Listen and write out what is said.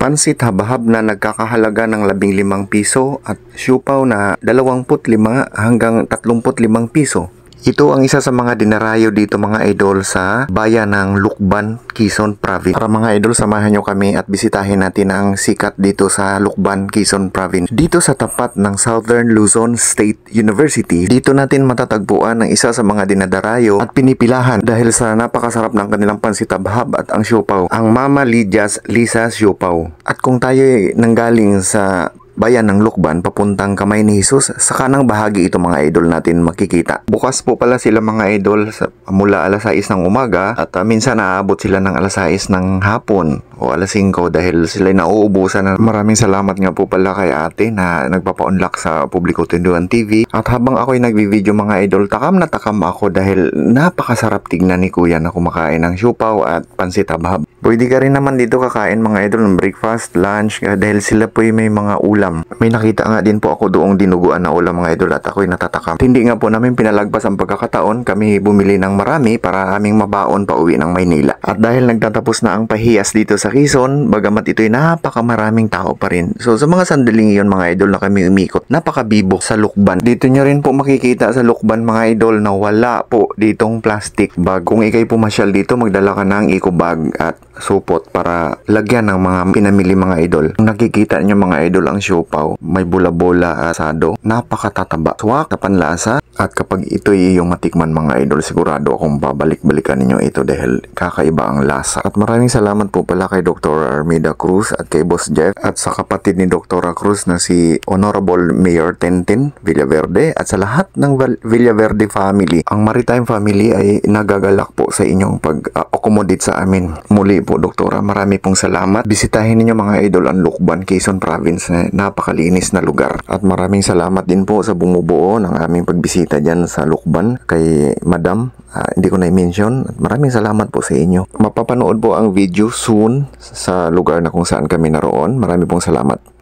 pansit habahab na nagkakahalaga ng 15 piso at siopaw na 25 hanggang 35 piso. Ito ang isa sa mga dinarayo dito mga idol sa bayan ng Lucban, Quezon Province. Para mga idol, samahan nyo kami at bisitahin natin ang sikat dito sa Lucban, Quezon Province. Dito sa tapat ng Southern Luzon State University, dito natin matatagpuan ang isa sa mga dinadarayo at pinipilahan dahil sa napakasarap ng kanilang pansit habahab at ang siopaw, ang Mama Lydia's Lisa Siopaw. At kung tayo nanggaling sa bayan ng Lucban papuntang Kamay ni Jesus, sa kanang bahagi ito mga idol natin makikita. Bukas po pala sila mga idol mula alas 6 ng umaga at minsan naaabot sila ng alas 6 ng hapon o alas 5 dahil sila nauubusan. Maraming salamat nga po pala kay ate na nagpapa-unlock sa Publiko Tinduan TV. At habang ako'y nagbi-video mga idol, takam na takam ako dahil napakasarap tignan ni kuya na kumakain ng siopaw at pansit habahab. Pwede ka rin naman dito kakain mga idol ng breakfast, lunch dahil sila po'y may mga ulam. May nakita nga din po ako doong dinuguan na ulam mga idol at ako'y natatakam. Hindi nga po namin pinalagpas ang pagkakataon, kami bumili ng marami para aming mabaon pa uwi ng Maynila. At dahil nagtatapos na ang pahiyas dito sa Quezon, bagamat ito'y napakamaraming tao pa rin. So sa mga sandaling iyon mga idol na kami umikot, napakabibo sa Lucban. Dito nyo rin po makikita sa Lucban mga idol na wala po ditong plastic bag. Kung ikay pumasyal dito, magdala ka ng eco bag at supot para lagyan ng mga pinamili mga idol. Nakikita nyo mga idol ang siopaw, may bola-bola asado, napakatataba, swak, kapanlasa. At kapag ito'y iyong matikman mga idol, sigurado akong babalik-balikan ninyo ito dahil kakaiba ang lasa. At maraming salamat po pala kay Dr. Armida Cruz at kay Boss Jeff at sa kapatid ni Dr. Cruz na si Honorable Mayor Tenten Villaverde at sa lahat ng Villaverde family. Ang Maritime family ay nagagalak po sa inyong pag-accommodate sa amin. Muli po Doktora, marami pong salamat. Bisitahin ninyo mga idol ang Lucban, Quezon Province na napakalinis na lugar. At maraming salamat din po sa bumubuo ng aming pagbisita dyan sa Lucban kay Madam. Hindi ko na-mention. Maraming salamat po sa inyo. Mapapanood po ang video soon sa lugar na kung saan kami naroon. Marami pong salamat.